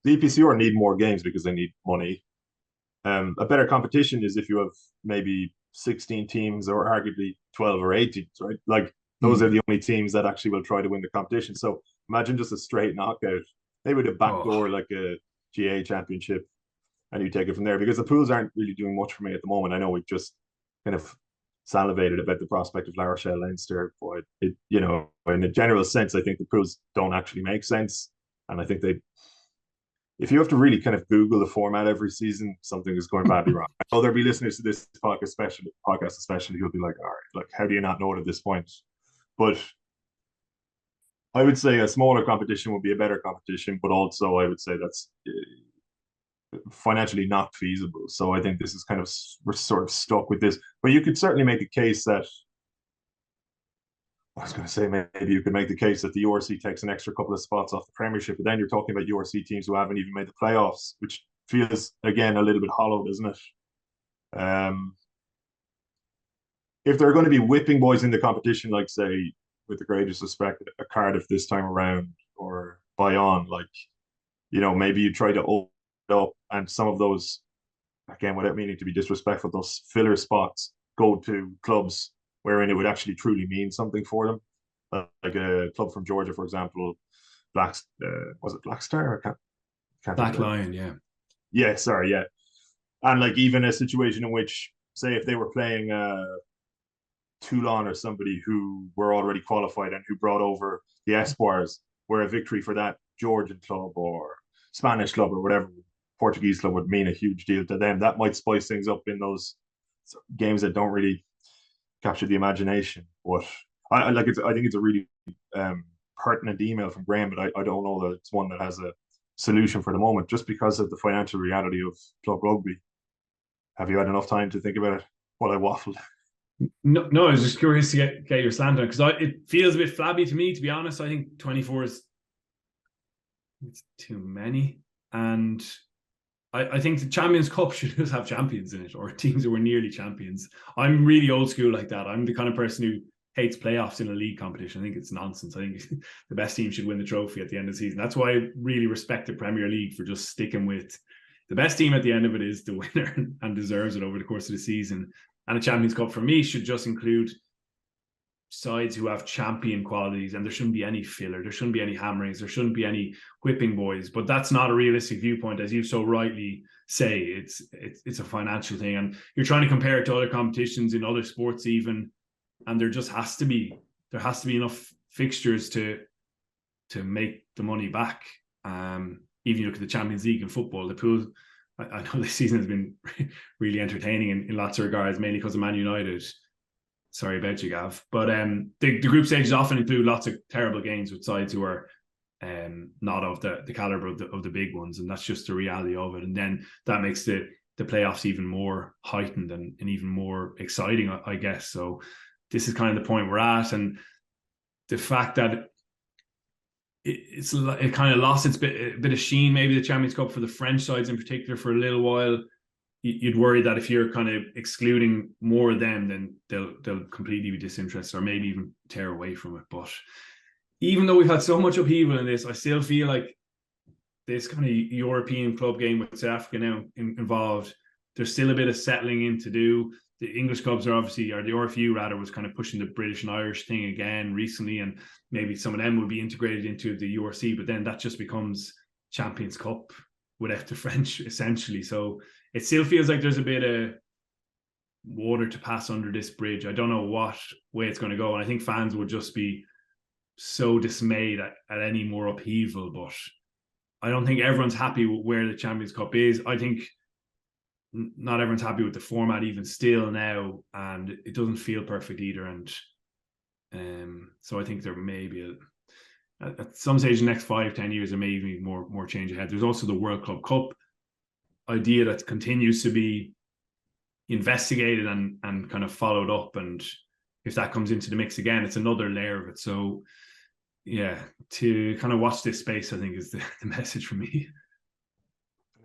the EPCR need more games because they need money. A better competition is if you have maybe 16 teams or arguably 12 or 8 teams, right? Like those are Hmm. the only teams that actually will try to win the competition. So imagine just a straight knockout. They would have backdoor Oh, like a GA championship and you take it from there because the pools aren't really doing much for me at the moment. I know we've just kind of salivated about the prospect of La Rochelle Leinster, but in a general sense, I think the pools don't actually make sense. And I think if you have to really kind of Google the format every season, something is going badly wrong. I know there'll be listeners to this podcast especially who'll be like, all right, like, how do you not know it at this point? But I would say a smaller competition would be a better competition, but also I would say that's financially not feasible. So I think this is kind of we're sort of stuck with this. But you could certainly make a case that I was going to say maybe you could make the case that the URC takes an extra couple of spots off the Premiership, but then you're talking about URC teams who haven't even made the playoffs, which feels again a little bit hollow, doesn't it? Um, if they're going to be whipping boys in the competition, like say, with the greatest respect, a Cardiff this time around or Bayonne, like maybe you try to open up and some of those again, without meaning to be disrespectful, those filler spots go to clubs wherein it would actually truly mean something for them. Like a club from Georgia, for example, was it Black Star? I can't think Black of it. Lion, yeah. Yeah, sorry, yeah. And like even a situation in which, say, if they were playing Toolan or somebody who were already qualified and who brought over the Espoirs, where a victory for that Georgian club or Spanish club or whatever Portuguese club would mean a huge deal to them. That might spice things up in those games that don't really capture the imagination. But I like I think it's a really pertinent email from Graham, but I don't know that it's one that has a solution for the moment, just because of the financial reality of club rugby. Have you had enough time to think about it? Well, I waffled. No, no, I was just curious to get your slant on because it feels a bit flabby to me, to be honest. I think 24 is it's too many. And I think the Champions Cup should just have champions in it or teams who were nearly champions. I'm really old school like that. I'm the kind of person who hates playoffs in a league competition. I think it's nonsense. I think the best team should win the trophy at the end of the season. That's why I really respect the Premier League for just sticking with the best team at the end of it is the winner and deserves it over the course of the season. And a Champions Cup for me should just include sides who have champion qualities, and there shouldn't be any filler, there shouldn't be any hammerings, there shouldn't be any whipping boys. But that's not a realistic viewpoint, as you so rightly say. It's a financial thing, and you're trying to compare it to other competitions in other sports, even, and there has to be enough fixtures to make the money back. Even you look at the Champions League in football, the pool. I know this season has been really entertaining in lots of regards, mainly because of Man United. Sorry about you, Gav. But the group stages often include lots of terrible games with sides who are not of the caliber of the big ones, and that's just the reality of it. And then that makes the playoffs even more heightened and even more exciting, I guess. So this is kind of the point we're at, and the fact that it kind of lost its bit of sheen, maybe the Champions Cup for the French sides in particular for a little while. You'd worry that if you're kind of excluding more of them, then they'll completely be disinterested or maybe even tear away from it. But even though we've had so much upheaval in this, I still feel like this kind of European club game with South Africa now involved, there's still a bit of settling in to do. The English clubs are obviously, or the RFU rather, was kind of pushing the British and Irish thing again recently, and maybe some of them would be integrated into the URC, but then that just becomes Champions Cup without the French, essentially. So it still feels like there's a bit of water to pass under this bridge. I don't know what way it's going to go, and I think fans would just be so dismayed at any more upheaval. But I don't think everyone's happy with where the Champions Cup is. I think not everyone's happy with the format even still now, and it doesn't feel perfect either. And so I think there may be at some stage in the next 5-10 years there may even be more change ahead. There's also the World Club Cup idea that continues to be investigated and kind of followed up, and if that comes into the mix again, it's another layer of it. So yeah, to kind of watch this space, I think, is the message for me.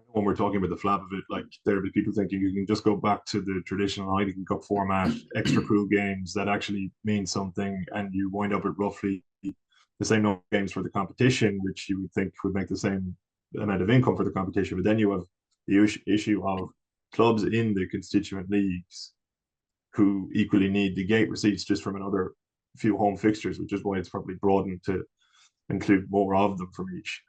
When we're talking about the flap of it, like there'll be people thinking you can just go back to the traditional Heineken Cup format, extra pool games that actually mean something, and you wind up with roughly the same number of games for the competition, which you would think would make the same amount of income for the competition. But then you have the issue of clubs in the constituent leagues who equally need the gate receipts just from another few home fixtures, which is why it's probably broadened to include more of them from each.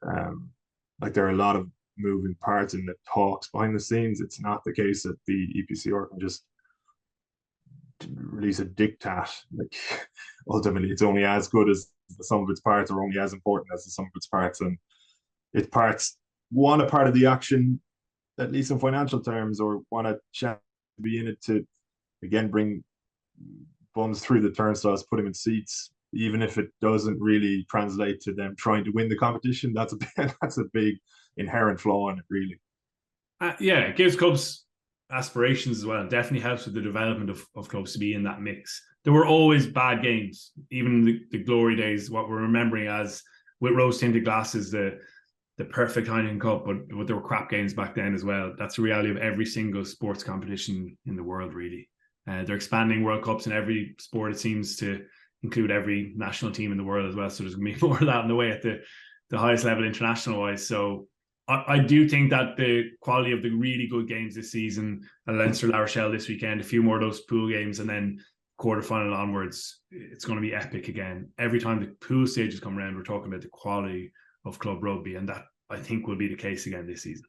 Like there are a lot of moving parts in the talks behind the scenes. It's not the case that the EPCR can just release a diktat. Like ultimately, it's only as good as the sum of its parts, or only as important as the sum of its parts. And its parts want a part of the action, at least in financial terms, or want a chance to be in it to again bring bums through the turnstiles, put them in seats, even if it doesn't really translate to them trying to win the competition. That's a big inherent flaw in it, really. Yeah, it gives clubs aspirations as well. It definitely helps with the development of clubs to be in that mix. There were always bad games, even the glory days, what we're remembering as with rose tinted glasses, the perfect Heineken Cup, but there were crap games back then as well. That's the reality of every single sports competition in the world, really. They're expanding World Cups in every sport, it seems, to include every national team in the world as well. So there's going to be more of that in the way at the highest level international wise. So I do think that the quality of the really good games this season, Leinster, La Rochelle this weekend, a few more of those pool games, and then quarterfinal onwards, it's going to be epic again. Every time the pool stages come around, we're talking about the quality of club rugby, and that I think will be the case again this season.